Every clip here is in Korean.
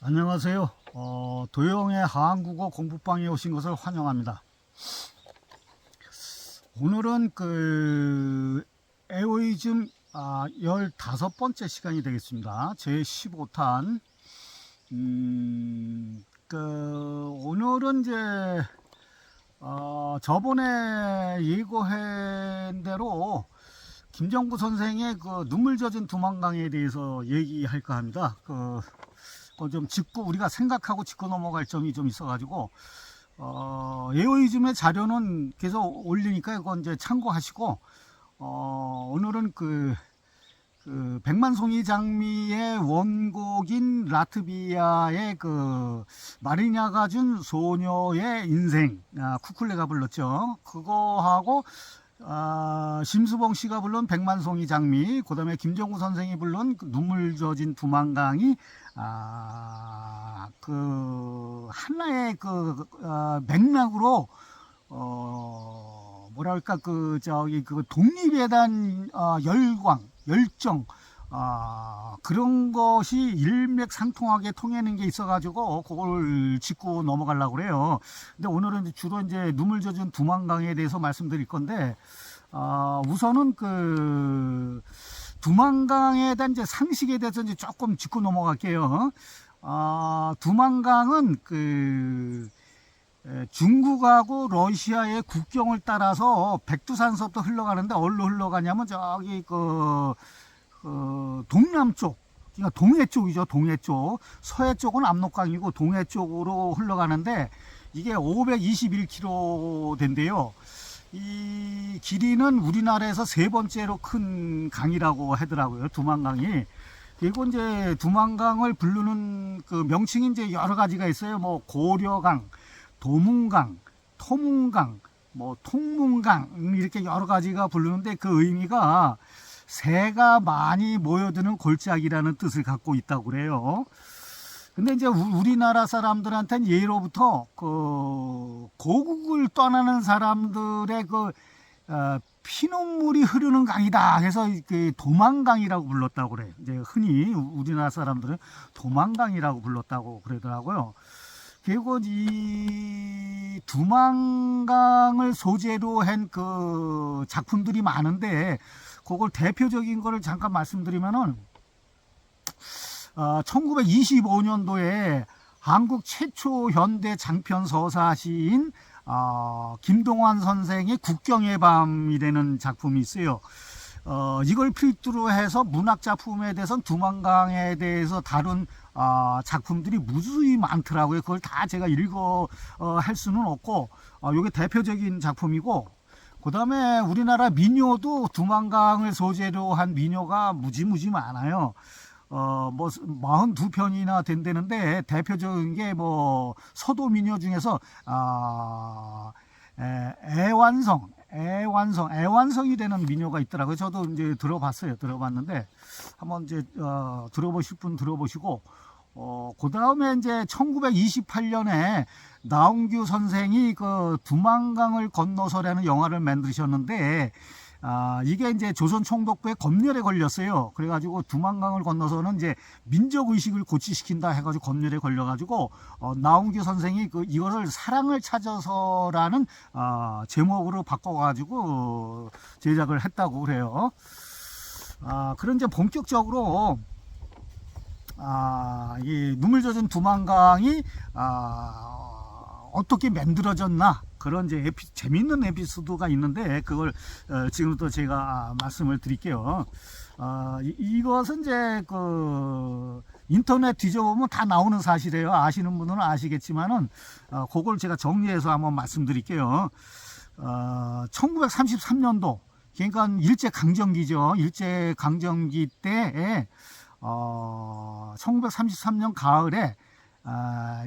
안녕하세요. 도영의 하한국어 공부방에 오신 것을 환영합니다. 오늘은 에오이즘 15번째 시간이 되겠습니다. 제 15탄. 오늘은 이제 저번에 예고한 대로 김정구 선생의 그 눈물 젖은 두만강에 대해서 얘기할까 합니다. 좀 짚고 우리가 생각하고 짚고 넘어갈 점이 좀 있어가지고 에오이즘의 자료는 계속 올리니까 그건 이제 참고하시고 오늘은 백만송이 장미의 원곡인 라트비아의 마리냐가 준 소녀의 인생, 쿠쿨레가 불렀죠. 그거하고 심수봉 씨가 부른 백만송이 장미, 그 다음에 김정우 선생이 부른 눈물 젖은 두만강이 하나의 맥락으로 뭐랄까 독립에 대한 열정 그런 것이 일맥상통하게 통하는 게 있어가지고 그걸 짚고 넘어가려고 그래요. 근데 오늘은 주로 이제 눈물 젖은 두만강에 대해서 말씀드릴 건데 우선은 두만강에 대한 이제 상식에 대해서 이제 조금 짚고 넘어갈게요. 두만강은 중국하고 러시아의 국경을 따라서 백두산서부터 흘러가는데 어디로 흘러가냐면 저기 동남쪽, 그러니까 동해 쪽이죠. 동해 쪽. 서해 쪽은 압록강이고 동해 쪽으로 흘러가는데 이게 521km 된대요. 이 길이는 우리나라에서 세 번째로 큰 강이라고 하더라고요. 두만강이. 그리고 이제 두만강을 부르는 그 명칭이 이제 여러 가지가 있어요. 뭐 고려강, 도문강, 토문강, 뭐 통문강 이렇게 여러 가지가 부르는데 그 의미가 새가 많이 모여드는 골짜기라는 뜻을 갖고 있다고 그래요. 근데 이제 우리나라 사람들한테는 예로부터 고국을 떠나는 사람들의 피눈물이 흐르는 강이다 해서 도만강이라고 불렀다고 그래요. 이제 흔히 우리나라 사람들은 도만강이라고 불렀다고 그러더라고요. 그리고 이 두만강을 소재로 한 작품들이 많은데 그걸 대표적인 거를 잠깐 말씀드리면은 1925년도에 한국 최초 현대 장편 서사시인 김동완 선생의 국경의 밤이라는 작품이 있어요. 이걸 필두로 해서 문학 작품에 대해서는 두만강에 대해서 다룬 작품들이 무수히 많더라고요. 그걸 다 제가 할 수는 없고 이게 대표적인 작품이고, 그 다음에 우리나라 민요도 두만강을 소재로 한 민요가 무지무지 많아요. 뭐 42편이나 된다는데 대표적인 게 뭐 서도 민요 중에서 애완성이 되는 민요가 있더라고요. 저도 이제 들어봤는데 한번 이제 들어보실 분 들어보시고, 그 다음에 이제 1928년에 나홍규 선생이 두만강을 건너서라는 영화를 만드셨는데 이게 이제 조선 총독부의 검열에 걸렸어요. 그래가지고 두만강을 건너서는 이제 민족의식을 고취시킨다 해가지고 검열에 걸려가지고 나홍규 선생이 이거를 사랑을 찾아서라는 제목으로 바꿔가지고 제작을 했다고 그래요. 그런 이제 본격적으로 이 눈물 젖은 두만강이 어떻게 만들어졌나, 그런 이제 재밌는 에피소드가 있는데 그걸 지금부터 제가 말씀을 드릴게요. 이것은 이제 인터넷 뒤져보면 다 나오는 사실이에요. 아시는 분은 아시겠지만은 그걸 제가 정리해서 한번 말씀드릴게요. 1933년도, 그러니까 일제강점기죠. 일제강점기 때에 1933년 가을에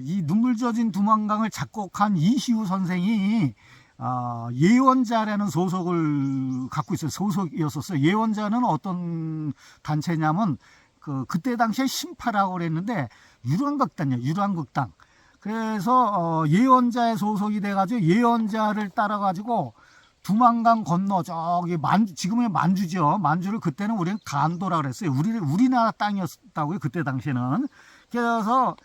이 눈물 젖은 두만강을 작곡한 이시우 선생이 예원자라는 소속을 갖고 있어요. 소속이었었어요. 예원자는 어떤 단체냐면 그때 당시에 신파라고 그랬는데 유랑극당. 그래서 예원자의 소속이 돼가지고 예원자를 따라가지고 두만강 건너 저기 지금의 만주죠. 만주를 그때는 우리는 간도라 그랬어요. 우리나라 땅이었다고요. 그때 당시에는. 그래서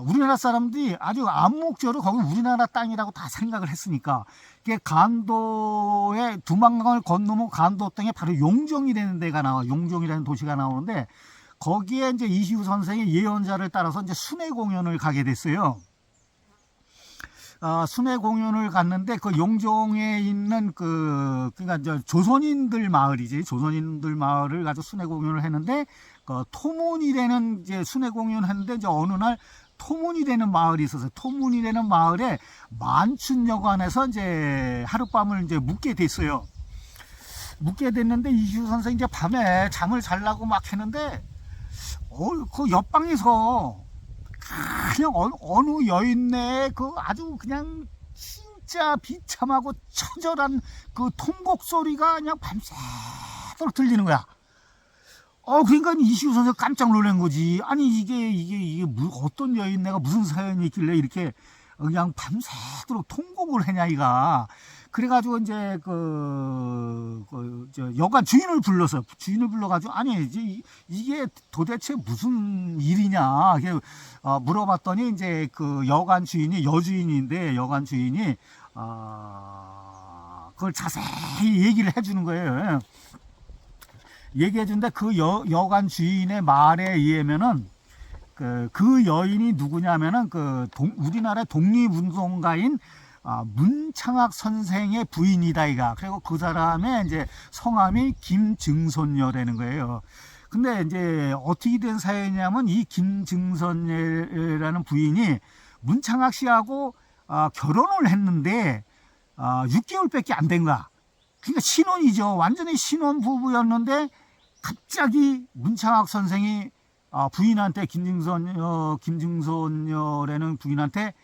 우리나라 사람들이 아주 암묵적으로 거기 우리나라 땅이라고 다 생각을 했으니까, 이게 간도의 두만강을 건너면 간도 땅에 바로 용종이라는 데가 나와, 용종이라는 도시가 나오는데, 거기에 이제 이시우 선생의 예언자를 따라서 이제 순회 공연을 가게 됐어요. 순회 공연을 갔는데, 그 용종에 있는 그러니까 이제 조선인들 마을이지, 조선인들 마을을 가서 순회 공연을 했는데, 토문이라는 이제 순회 공연을 했는데, 이제 어느 날 토문이라는 마을이 있어서, 토문이라는 마을에 만춘여관에서 이제 하룻밤을 이제 묵게 됐어요. 묵게 됐는데, 이시우 선생 이제 밤에 잠을 자려고 막 했는데, 그 옆방에서 그냥 어느 여인네 그 아주 그냥 진짜 비참하고 처절한 그 통곡 소리가 그냥 밤새도록 들리는 거야. 그러니까 이시우 선생 깜짝 놀란 거지. 아니 이게 어떤 여인네가 무슨 사연이 있길래 이렇게 그냥 밤새도록 통곡을 하냐 이가. 그래가지고 이제 저 여관 주인을 불러가지고 아니 이게 도대체 무슨 일이냐 물어봤더니 이제 그 여관 주인이 여주인인데 여관 주인이 그걸 자세히 얘기를 해주는 거예요. 얘기해준데 그 여관 주인의 말에 의하면은 그 여인이 누구냐면은 우리나라의 독립운동가인 문창학 선생의 부인이다 이가. 그리고 그 사람의 이제 성함이 김증손녀라는 거예요. 근데 이제 어떻게 된 사연이냐면 이 김증손녀라는 부인이 문창학 씨하고 결혼을 했는데 6개월밖에 안 된 거야. 그러니까 신혼이죠. 완전히 신혼 부부였는데 갑자기 문창학 선생이 부인한테 김증손녀라는 부인한테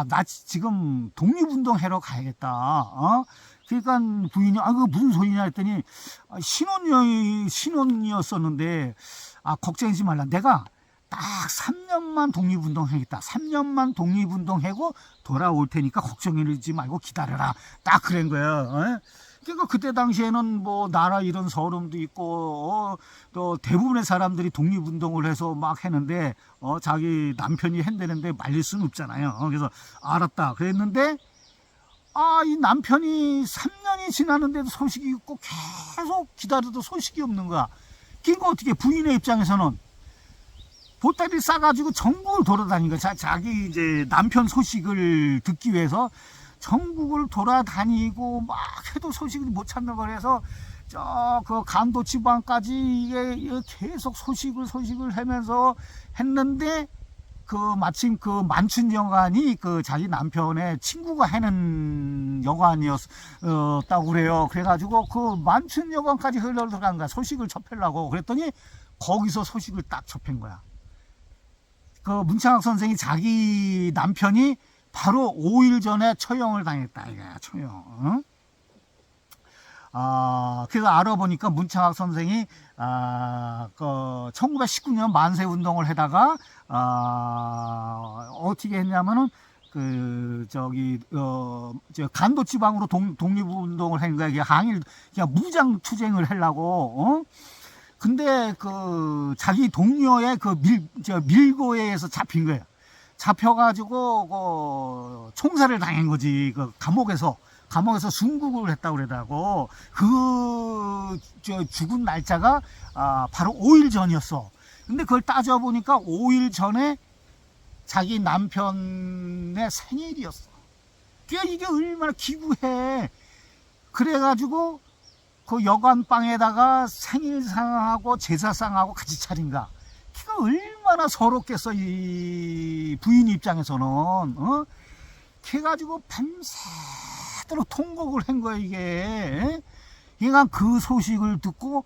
나 지금 독립운동하러 가야겠다. 그러니까 부인이 그 무슨 소리냐 했더니 신혼이었었는데 걱정하지 말라. 내가 딱 3년만 독립운동 하겠다. 3년만 독립운동하고 돌아올 테니까 걱정하지 말고 기다려라. 딱 그런 거야. 그러니까 그때 당시에는 뭐 나라 이런 서름도 있고 또 대부분의 사람들이 독립운동을 해서 막 했는데 자기 남편이 한다는데 말릴 수는 없잖아요. 그래서 알았다 그랬는데 이 남편이 3년이 지났는데도 소식이 있고 계속 기다려도 소식이 없는 거야. 그러니까 어떻게 부인의 입장에서는 보따리를 싸가지고 전국을 돌아다닌 거야. 자기 이제 남편 소식을 듣기 위해서 전국을 돌아다니고 막 해도 소식을 못 찾는 거라서 그 간도 지방까지 이게 계속 소식을 하면서 했는데 마침 그 만춘여관이 자기 남편의 친구가 하는 여관이었다고 그래요. 그래가지고 그 만춘여관까지 흘러들어간 거야. 소식을 접하려고 그랬더니 거기서 소식을 딱 접한 거야. 문창학 선생이 자기 남편이 바로 5일 전에 처형을 당했다 이거야. 처형. 그래서 알아보니까 문창학 선생이 1919년 만세운동을 하다가 어떻게 했냐면은 간도 지방으로 독립운동을 한 거야. 항일 그냥 무장 투쟁을 하려고. 근데 자기 동료의 밀고에 의해서 잡힌 거예요. 잡혀가지고 총살을 당한 거지. 감옥에서 순국을 했다고 그러더라고. 죽은 날짜가 바로 5일 전이었어. 근데 그걸 따져보니까 5일 전에 자기 남편의 생일이었어. 그러니까 이게 얼마나 기구해. 그래가지고 그 여관방에다가 생일상하고 제사상하고 같이 차린가. 그가 얼마나 서럽겠어, 이 부인 입장에서는. 그래가지고 밤새도록 통곡을 한 거야, 이게. 그러니까 그 소식을 듣고,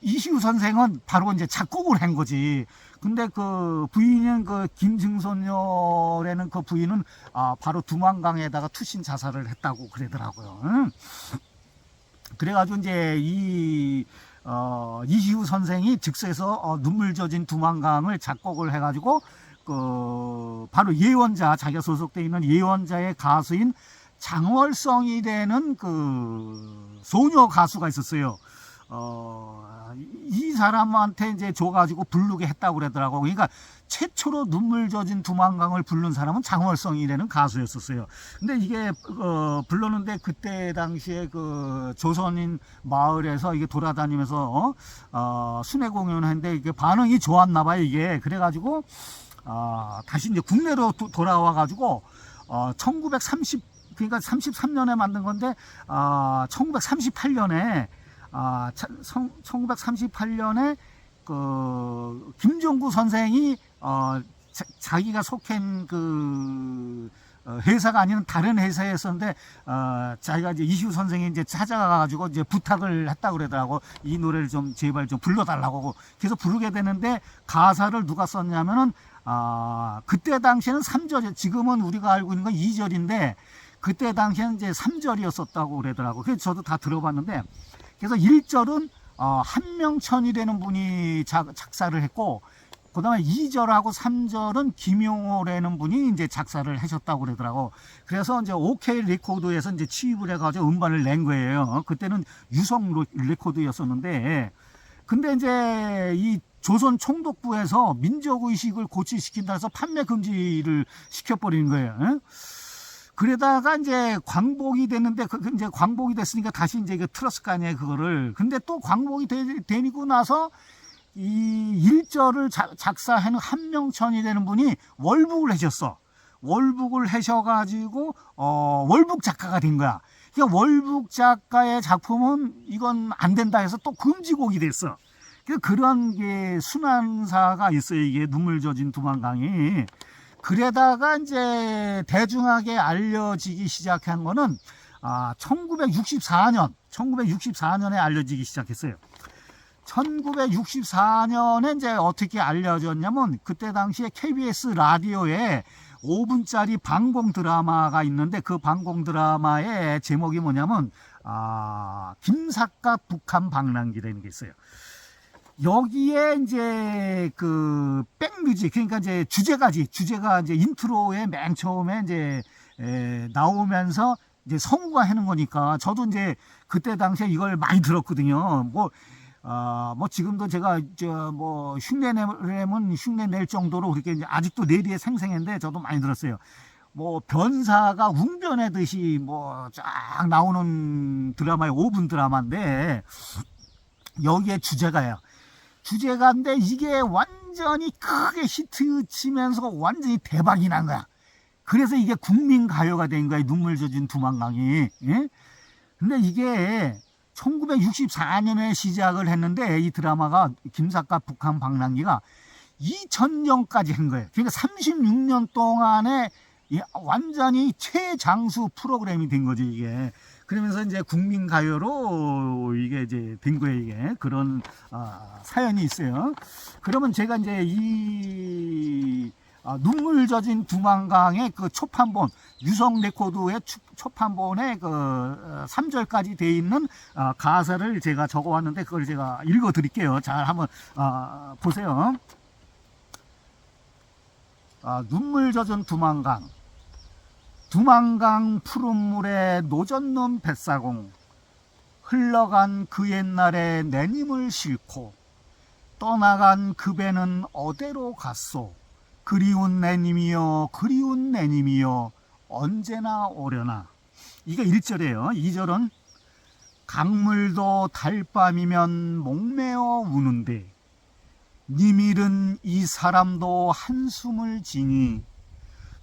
이시우 선생은 바로 이제 작곡을 한 거지. 근데 부인은 김증손녀라는 부인은 바로 두만강에다가 투신 자살을 했다고 그러더라고요. 그래가지고 이제 이시우 선생이 즉석에서 눈물 젖은 두만강을 작곡을 해가지고 바로 예원자, 자기가 소속되어 있는 예원자의 가수인 장월성이 되는 소녀 가수가 있었어요. 이 사람한테 이제 줘가지고 부르게 했다고 그러더라고. 그러니까 최초로 눈물 젖은 두만강을 부른 사람은 장월성이라는 가수였었어요. 근데 이게 불렀는데 그때 당시에 그 조선인 마을에서 이게 돌아다니면서 순회 공연했는데 이게 반응이 좋았나 봐요. 이게 그래가지고 다시 이제 국내로 돌아와가지고 1930 그러니까 33년에 만든 건데 1938년에 1938년에 그 김종구 선생이 자기가 속한 그 회사가 아닌 다른 회사였었는데 자기가 이제 이시우 선생이 이제 찾아가가지고 이제 부탁을 했다고 그러더라고. 이 노래를 좀 제발 좀 불러달라고. 그래서 부르게 되는데 가사를 누가 썼냐면은 그때 당시에는 3절, 지금은 우리가 알고 있는 건 2절인데 그때 당시에는 이제 3절이었었다고 그러더라고. 그래서 저도 다 들어봤는데, 그래서 1절은 한명천이라는 분이 작사를 했고, 그 다음에 2절하고 3절은 김용호라는 분이 이제 작사를 하셨다고 그러더라고. 그래서 이제 OK 레코드에서 이제 취입을 해가지고 음반을 낸 거예요. 그때는 유성 레코드였었는데, 근데 이제 이 조선 총독부에서 민족의식을 고취시킨다 해서 판매 금지를 시켜버리는 거예요. 그러다가 이제 광복이 됐는데, 이제 광복이 됐으니까 다시 이제 틀었을 거 아니에요, 그거를. 근데 또 광복이 되고 나서 이 1절을 작사하는 한명천이라는 분이 월북을 하셨어. 월북을 하셔가지고, 월북 작가가 된 거야. 그러니까 월북 작가의 작품은 이건 안 된다 해서 또 금지곡이 됐어. 그런 게 순환사가 있어요, 이게 눈물 젖은 두만강이. 그러다가 이제 대중하게 알려지기 시작한 거는 1964년에 알려지기 시작했어요. 1964년에 이제 어떻게 알려졌냐면 그때 당시에 KBS 라디오에 5분짜리 방공 드라마가 있는데 그 방공 드라마의 제목이 뭐냐면 김삿갓 북한 방랑기라는 게 있어요. 여기에 이제 그 백뮤직, 그러니까 이제 주제가 이제 인트로에 맨 처음에 이제 나오면서 이제 성우가 하는 거니까 저도 이제 그때 당시에 이걸 많이 들었거든요. 뭐 지금도 제가 뭐 흉내 내면 흉내 낼 정도로 그렇게 이제 아직도 뇌리에 생생한데 저도 많이 들었어요. 뭐 변사가 웅변하듯이 뭐 쫙 나오는 드라마의 5분 드라마인데 여기에 주제가인데 이게 완전히 크게 히트 치면서 완전히 대박이 난 거야. 그래서 이게 국민가요가 된 거야, 눈물 젖은 두만강이. 예? 근데 이게 1964년에 시작을 했는데 이 드라마가 김삿갓 북한 방랑기가 2000년까지 한 거예요. 그러니까 36년 동안에 완전히 최장수 프로그램이 된 거지, 이게. 그러면서 이제 국민가요로 이게 이제 된 거예요, 이게. 그런 사연이 있어요. 그러면 제가 이제 이 눈물 젖은 두만강의 그 초판본, 유성 레코드의 초판본에 그 3절까지 돼 있는 가사를 제가 적어 왔는데 그걸 제가 읽어 드릴게요. 잘 한번 보세요. 눈물 젖은 두만강. 두만강 푸른 물에 노젓는 뱃사공, 흘러간 그 옛날에 내 님을 싣고 떠나간 그 배는 어디로 갔소. 그리운 내 님이여, 그리운 내 님이여, 언제나 오려나. 이게 1절이에요. 2절은 강물도 달밤이면 목매어 우는데 님 잃은 이 사람도 한숨을 지니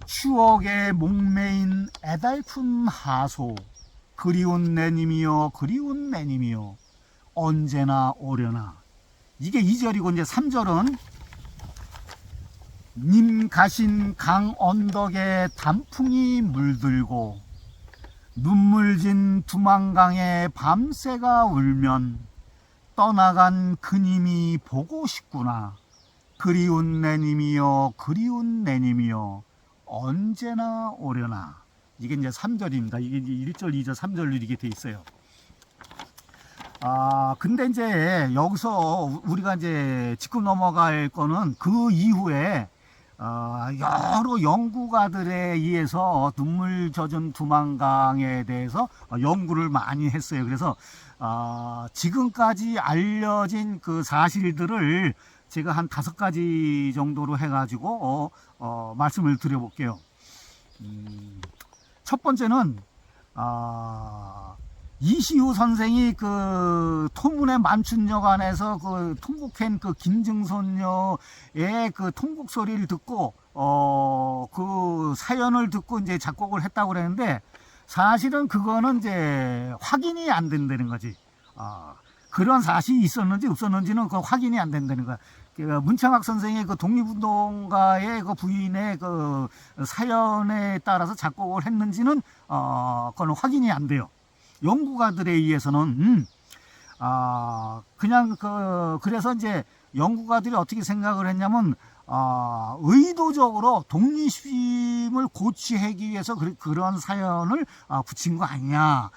추억에 목매인 애달픈 하소. 그리운 내 님이여, 그리운 내 님이여, 언제나 오려나. 이게 2절이고 이제 3절은 님 가신 강 언덕에 단풍이 물들고 눈물진 두만강에 밤새가 울면 떠나간 그님이 보고 싶구나. 그리운 내 님이여, 그리운 내 님이여, 언제나 오려나. 이게 이제 3절입니다. 이게 이제 1절, 2절, 3절로 이렇게 돼 있어요. 근데 이제 여기서 우리가 이제 짚고 넘어갈 거는 그 이후에 여러 연구가들에 의해서 눈물 젖은 두만강에 대해서 연구를 많이 했어요. 그래서 지금까지 알려진 그 사실들을 제가 한 5가지 정도로 해가지고 말씀을 드려볼게요. 첫 번째는 이시우 선생이 그 토문의 만춘여관에서 그 통곡한 그 김증손녀의 그 통곡 소리를 듣고 그 사연을 듣고 이제 작곡을 했다고 그랬는데, 사실은 그거는 이제 확인이 안 된다는 거지. 그런 사실이 있었는지 없었는지는 그 확인이 안 된다는 거야. 문창학 선생의 그 독립운동가의 그 부인의 그 사연에 따라서 작곡을 했는지는 그건 확인이 안 돼요. 연구가들에 의해서는 그냥 그래서 이제 연구가들이 어떻게 생각을 했냐면 의도적으로 독립심을 고취하기 위해서 그런 사연을 붙인 거 아니냐,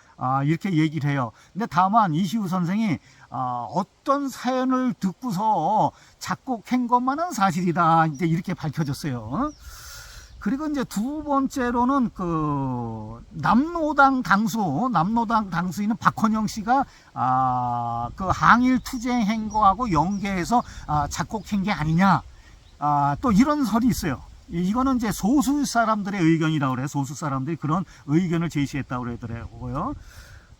이렇게 얘기를 해요. 근데 다만 이시우 선생이 어떤 사연을 듣고서 작곡한 것만은 사실이다, 이제 이렇게 밝혀졌어요. 그리고 이제 두 번째로는 그 남로당 당수인은 박헌영 씨가 그 항일 투쟁한 거하고 연계해서 작곡한 게 아니냐, 또 이런 설이 있어요. 이거는 이제 소수 사람들의 의견이라고 그래요. 소수 사람들이 그런 의견을 제시했다고 그러더라고요.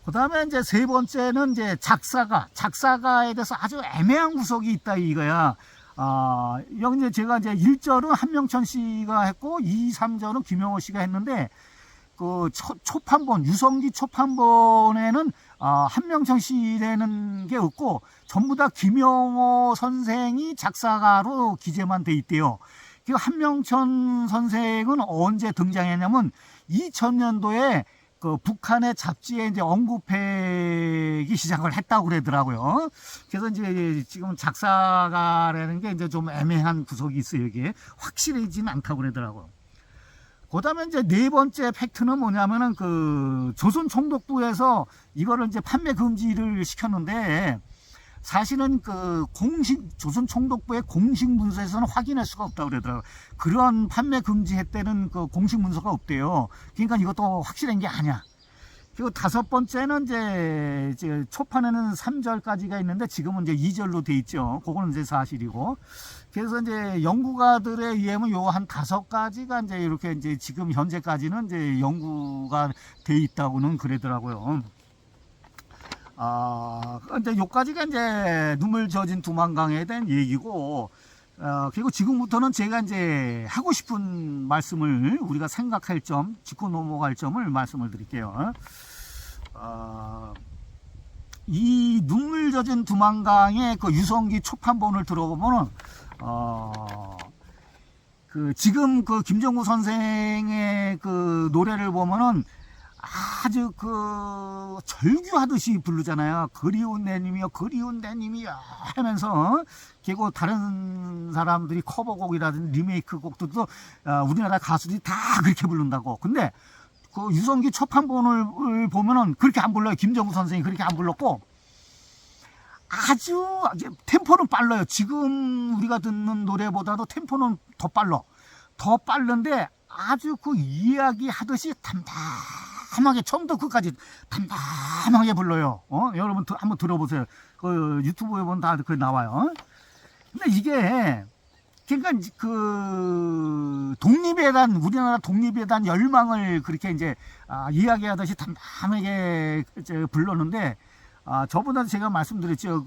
그 다음에 이제 세 번째는 이제 작사가에 대해서 아주 애매한 구석이 있다 이거야. 여기 이제 제가 이제 1절은 한명천 씨가 했고 2, 3절은 김영호 씨가 했는데, 그 초판본, 유성기 초판본에는 한명천 씨라는 게 없고 전부 다 김영호 선생이 작사가로 기재만 돼 있대요. 그 한명천 선생은 언제 등장했냐면 2000년도에 그 북한의 잡지에 이제 언급하기 시작을 했다고 그러더라고요. 그래서 이제 지금 작사가라는 게 이제 좀 애매한 구석이 있어요. 이게 확실하지는 않다고 그러더라고요. 그 다음에 이제 네 번째 팩트는 뭐냐면은 그 조선총독부에서 이거를 이제 판매 금지를 시켰는데, 사실은 그 조선총독부의 공식 문서에서는 확인할 수가 없다고 그러더라고요. 그런 판매 금지했다는 그 공식 문서가 없대요. 그러니까 이것도 확실한 게 아니야. 그리고 다섯 번째는 이제 초판에는 3절까지가 있는데 지금은 이제 2절로 돼 있죠. 그거는 이제 사실이고. 그래서 이제 연구가들에 의하면 요 한 5가지가 이제 이렇게 이제 지금 현재까지는 이제 연구가 돼 있다고는 그러더라고요. 근데 요까지가 이제 눈물 젖은 두만강에 대한 얘기고, 그리고 지금부터는 제가 이제 하고 싶은 말씀을, 우리가 생각할 점, 짚고 넘어갈 점을 말씀을 드릴게요. 이 눈물 젖은 두만강의 그 유성기 초판본을 들어보면은, 지금 그 김정구 선생의 그 노래를 보면은 아주 그 절규하듯이 부르잖아요. 그리운 내님이여, 그리운 내님이여 하면서. 그리고 다른 사람들이 커버곡이라든지 리메이크 곡들도 우리나라 가수들이 다 그렇게 부른다고. 근데 그 유성기 초판본을 보면은 그렇게 안 불러요. 김정구 선생이 그렇게 안 불렀고, 아주 템포는 빨라요. 지금 우리가 듣는 노래보다도 템포는 더 빠른데 아주 그 이야기 하듯이 담담하게 처음부터 끝까지 담담하게 불러요. 여러분 한번 들어보세요. 그 유튜브에 보면 다 그 나와요. 근데 이게 그러니까 그 우리나라 독립에 대한 열망을 그렇게 이제 이야기하듯이 담담하게 이제 불렀는데, 저보다 제가 말씀드렸죠.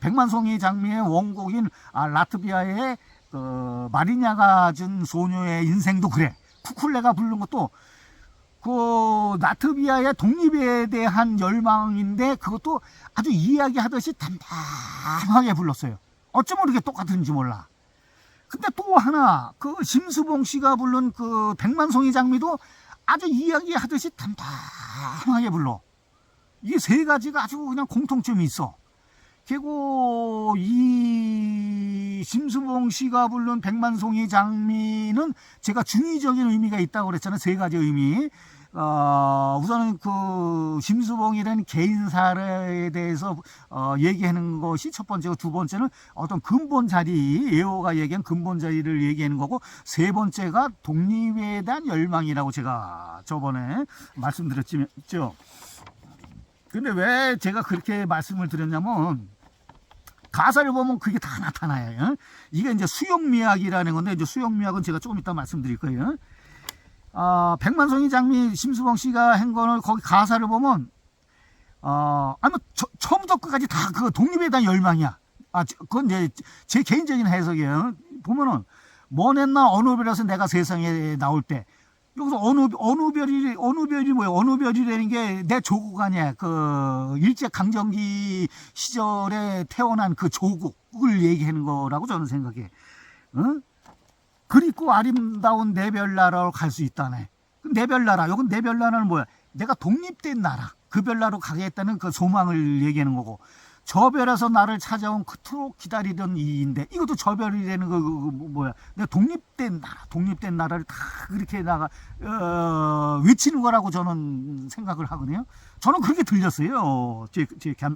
백만송이 장미의 원곡인 라트비아의 그 마리냐가 준 소녀의 인생도 그래. 쿠쿨레가 부른 것도 그 라트비아의 독립에 대한 열망인데, 그것도 아주 이야기하듯이 담담하게 불렀어요. 어쩌면 그렇게 똑같은지 몰라. 근데 또 하나, 그 심수봉 씨가 부른 그 백만송이 장미도 아주 이야기하듯이 담담하게 불러. 이게 세 가지가 아주 그냥 공통점이 있어. 그리고 이 심수봉 씨가 부른 백만송이 장미는 제가 중의적인 의미가 있다고 그랬잖아요. 세 가지 의미. 우선은 그 심수봉이라는 개인사에 대해서 얘기하는 것이 첫 번째고, 두 번째는 어떤 근본 자리, 예호가 얘기한 근본 자리를 얘기하는 거고, 세 번째가 독립에 대한 열망이라고 제가 저번에 말씀드렸죠. 근데 왜 제가 그렇게 말씀을 드렸냐면, 가사를 보면 그게 다 나타나요. 이게 이제 수용미학이라는 건데, 이제 수용미학은 제가 조금 이따 말씀드릴 거예요. 백만송이 장미 심수봉 씨가 한 거는 거기 가사를 보면, 처음부터 끝까지 다 그 독립에 대한 열망이야. 그건 이제 제 개인적인 해석이에요. 보면은, 먼 옛날 어느 별에서 내가 세상에 나올 때, 여기서 어느 별이 뭐예요? 어느 별이라는 게 내 조국 아니야. 그 일제강점기 시절에 태어난 그 조국을 얘기하는 거라고 저는 생각해. 그리고 아름다운 내 별나라로 갈 수 있다네. 내 별나라, 이건 내 별나라는 뭐야? 내가 독립된 나라, 그 별나라로 가겠다는 그 소망을 얘기하는 거고, 저 별에서 나를 찾아온 그토록 기다리던 이인데, 이것도 저 별이라는 거 뭐야? 내가 독립된 나라를 다 그렇게 외치는 거라고 저는 생각을 하거든요. 저는 그렇게 들렸어요. 제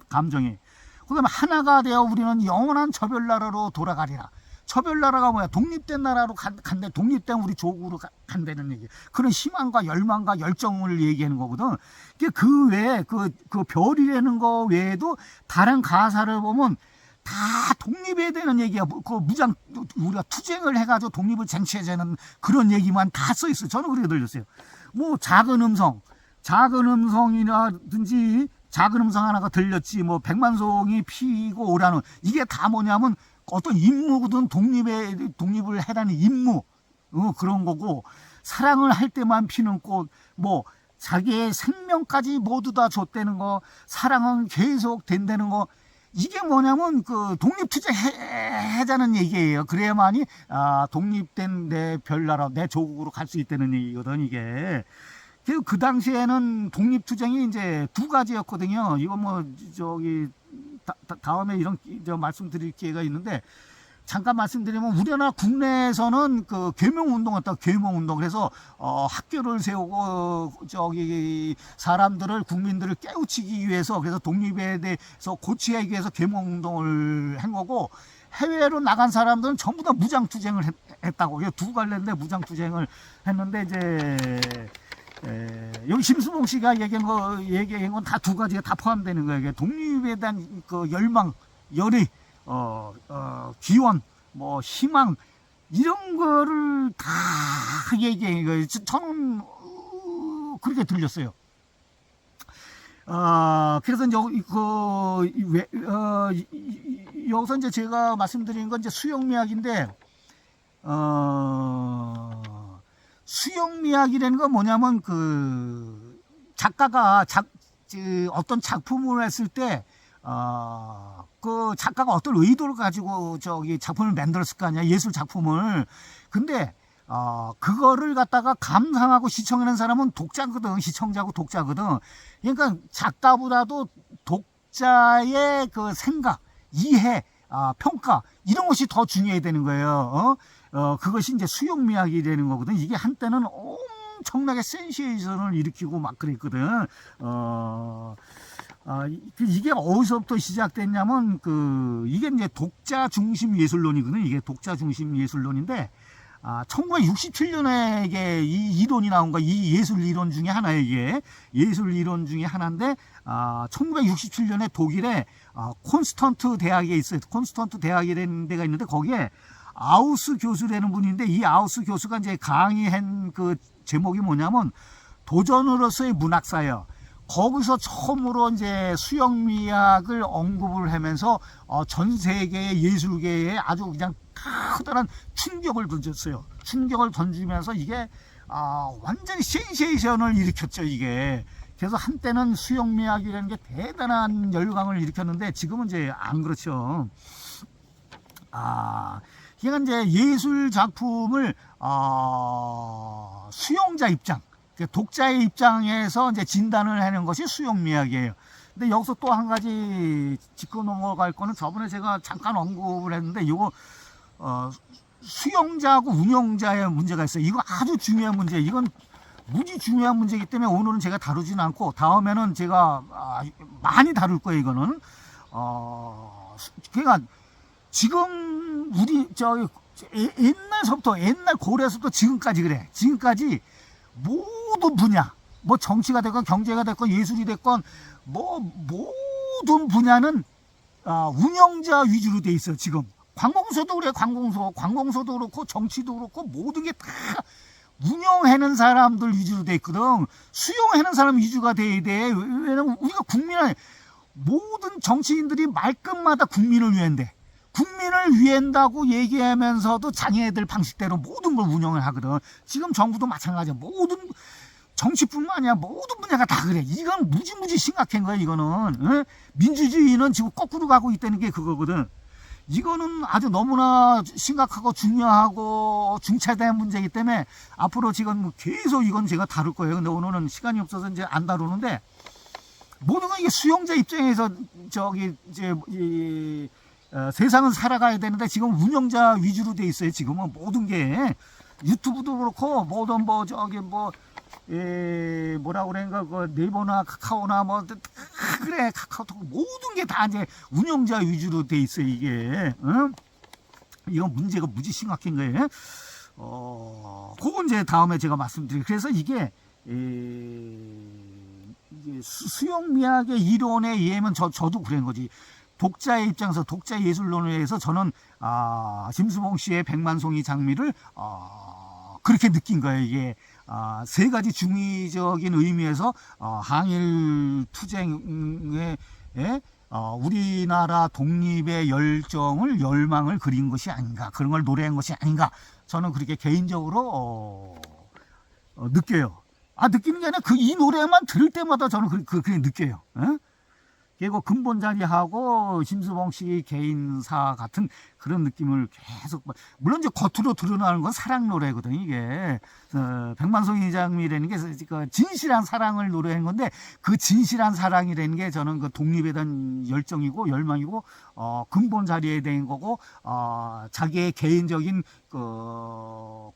감정이. 그다음에 하나가 되어 우리는 영원한 저 별나라로 돌아가리라. 처별나라가 뭐야? 독립된 나라로 간대. 독립된 우리 조국으로 간다는 얘기. 그런 희망과 열망과 열정을 얘기하는 거거든. 그 외에 그 별이라는 거 외에도 다른 가사를 보면 다 독립에 대한 얘기야. 그 무장 우리가 투쟁을 해가지고 독립을 쟁취하자는 그런 얘기만 다 써 있어요. 저는 그렇게 들렸어요. 뭐 작은 음성이라든지 작은 음성 하나가 들렸지. 뭐 백만송이 피고 오라는, 이게 다 뭐냐면 어떤 임무거든. 독립을 해라는 임무. 그런 거고, 사랑을 할 때만 피는 꽃, 뭐 자기의 생명까지 모두 다 줬다는 거, 사랑은 계속 된다는 거, 이게 뭐냐면 그 독립투쟁 해자는 얘기예요. 그래야만이 독립된 내 별나라, 내 조국으로 갈 수 있다는 얘기거든, 이게. 그 당시에는 독립투쟁이 이제 두 가지였거든요. 이거 뭐 저기 다음에 이런 말씀드릴 기회가 있는데, 잠깐 말씀드리면, 우리나라 국내에서는 그 계명운동했다. 계명운동. 그래서 학교를 세우고 저기 사람들을, 국민들을 깨우치기 위해서, 그래서 독립에 대해서 고치하기 위해서 계명운동을 한 거고, 해외로 나간 사람들은 전부 다 무장투쟁을 했다고. 두 갈래인데 무장투쟁을 했는데, 이제 여기 심수봉 씨가 얘기한 건 다 두 가지가 다 포함되는 거예요. 독립에 대한 그 열망, 열의, 기원, 뭐 희망, 이런 거를 다 얘기한 거예요. 저는 그렇게 들렸어요. 그래서 여기서 이제 제가 말씀드린 건 이제 수용미학인데, 수용미학이라는 건 뭐냐면, 그 작가가 어떤 작품을 했을 때 그 작가가 어떤 의도를 가지고 저기 작품을 만들었을 거 아니야, 예술 작품을. 근데 그거를 갖다가 감상하고 시청하는 사람은 독자거든. 시청자고 독자거든. 그러니까 작가보다도 독자의 그 생각, 이해, 평가, 이런 것이 더 중요해야 되는 거예요. 그것이 이제 수용미학이 되는 거거든. 이게 한때는 엄청나게 센세이션을 일으키고 막 그랬거든. 이게 어디서부터 시작됐냐면, 이게 이제 독자 중심 예술론이거든. 이게 독자 중심 예술론인데, 1967년에 이게 이 이론이 나온 거야. 이 예술 이론 중에 하나예요, 이게. 예술 이론 중에 하나인데, 1967년에 독일에 콘스턴트 대학에 있어요. 콘스턴트 대학이라는 데가 있는데, 거기에 아우스 교수라는 분인데, 이 아우스 교수가 이제 강의한 그 제목이 뭐냐면, 도전으로서의 문학사예요. 거기서 처음으로 이제 수용미학을 언급을 하면서 전 세계의 예술계에 아주 그냥 커다란 충격을 던졌어요. 충격을 던지면서 이게 완전히 센세이션을 일으켰죠, 이게. 그래서 한때는 수용미학이라는 게 대단한 열광을 일으켰는데, 지금은 이제 안 그렇죠. 그러니까 이제 예술 작품을 수용자 입장, 독자의 입장에서 이제 진단을 하는 것이 수용미학이에요. 근데 여기서 또 한 가지 짚고 넘어갈 거는, 저번에 제가 잠깐 언급을 했는데, 이거 수용자하고 운용자의 문제가 있어요. 이거 아주 중요한 문제예요. 이건 무지 중요한 문제이기 때문에 오늘은 제가 다루지는 않고 다음에는 제가 많이 다룰 거예요. 이거는 그러니까 지금 우리 옛날서부터 옛날 고려에서부터 지금까지 그래. 지금까지 모든 분야 뭐 정치가 됐건 경제가 됐건 예술이 됐건 뭐 모든 분야는 운영자 위주로 돼 있어. 지금 관공서도 그래. 관공서도 그렇고 정치도 그렇고 모든 게 다 운영하는 사람들 위주로 돼 있거든. 수용하는 사람 위주가 돼야 돼. 왜냐면 우리가 국민을 모든 정치인들이 말끝마다 국민을 위한대. 국민을 위한다고 얘기하면서도 자기네들 방식대로 모든 걸 운영을 하거든. 지금 정부도 마찬가지야. 모든 정치뿐만 아니라 모든 분야가 다 그래. 이건 무지무지 심각한 거야. 이거는 응? 민주주의는 지금 거꾸로 가고 있다는 게 그거거든. 이거는 아주 너무나 심각하고 중요하고 중차대한 문제이기 때문에 앞으로 지금 계속 이건 제가 다룰 거예요. 근데 오늘은 시간이 없어서 이제 안 다루는데 모든 건 이게 수용자 입장에서 세상은 살아가야 되는데 지금 운영자 위주로 돼 있어요. 지금은 모든 게 유튜브도 그렇고 모든 뭐라 그래가 그 네이버나 카카오나 뭐 그래 카카오톡 모든 게 다 이제 운영자 위주로 돼 있어요. 이게 이건 문제가 무지 심각한 거예요. 그건 이제 다음에 제가 말씀드릴게요. 그래서 이게 수용미학의 이론에 의하면 저도 그런 거지. 독자의 입장에서 독자 예술론에 의해서 저는 심수봉 씨의 백만송이 장미를 그렇게 느낀 거예요. 이게 세 가지 중의적인 의미에서 항일 투쟁에 우리나라 독립의 열망을 그린 것이 아닌가, 그런 걸 노래한 것이 아닌가, 저는 그렇게 개인적으로 느껴요. 느끼는 게 아니라 이 노래만 들을 때마다 저는 그렇게 느껴요. 그리고 근본자리하고 심수봉 씨 개인사 같은 그런 느낌을 계속, 물론 이제 겉으로 드러나는 건 사랑 노래거든. 이게 백만송이 장미라는 게 진실한 사랑을 노래한 건데, 그 진실한 사랑이라는 게 저는 그 독립에 대한 열정이고 열망이고 근본 자리에 대한 거고, 자기의 개인적인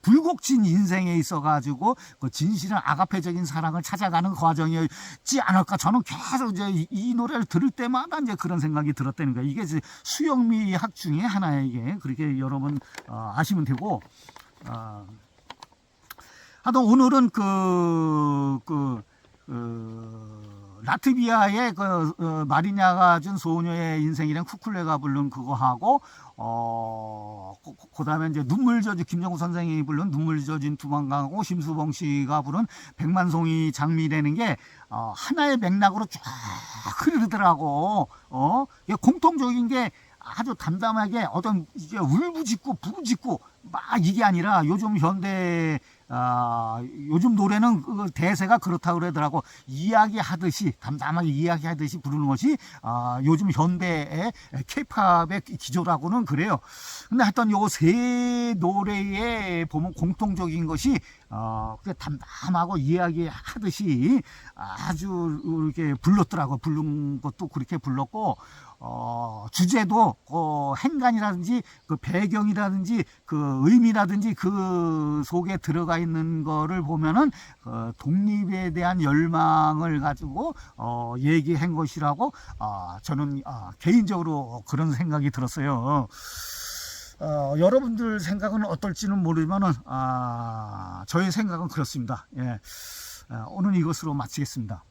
굴곡진 인생에 있어 가지고 그 진실한 아가페적인 사랑을 찾아가는 과정이었지 않을까. 저는 계속 이제 이 노래를 들을 때마다 이제 그런 생각이 들었다는 거예요. 이게 수영미학 중에 하나예요. 이게 그렇게 여러분 아시면 되고, 하여튼 오늘은 라트비아의 마리냐가 준 소녀의 인생이란 쿠쿨레가 부른 그거 하고, 그 다음에 이제 김정우 선생이 부른 눈물 젖은 두만강하고 심수봉 씨가 부른 백만송이 장미라는 게 하나의 맥락으로 쫙 흐르더라고. 이게 공통적인 게 아주 담담하게 이게 울부짖고 부르짖고 막 이게 아니라 요즘 현대 요즘 노래는 그 대세가 그렇다고 그러더라고. 이야기하듯이 담담하게 이야기하듯이 부르는 것이 요즘 현대의 케이팝의 기조라고는 그래요. 근데 하여튼 요 세 노래에 보면 공통적인 것이 담담하고 이야기하듯이 아주 이렇게 불렀더라고. 부른 것도 그렇게 불렀고, 주제도 행간이라든지 그 배경이라든지 그 의미라든지 그 속에 들어가 있는 거를 보면은 독립에 대한 열망을 가지고 얘기한 것이라고 저는 개인적으로 그런 생각이 들었어요. 여러분들 생각은 어떨지는 모르지만은 저의 생각은 그렇습니다. 예. 오늘 이것으로 마치겠습니다.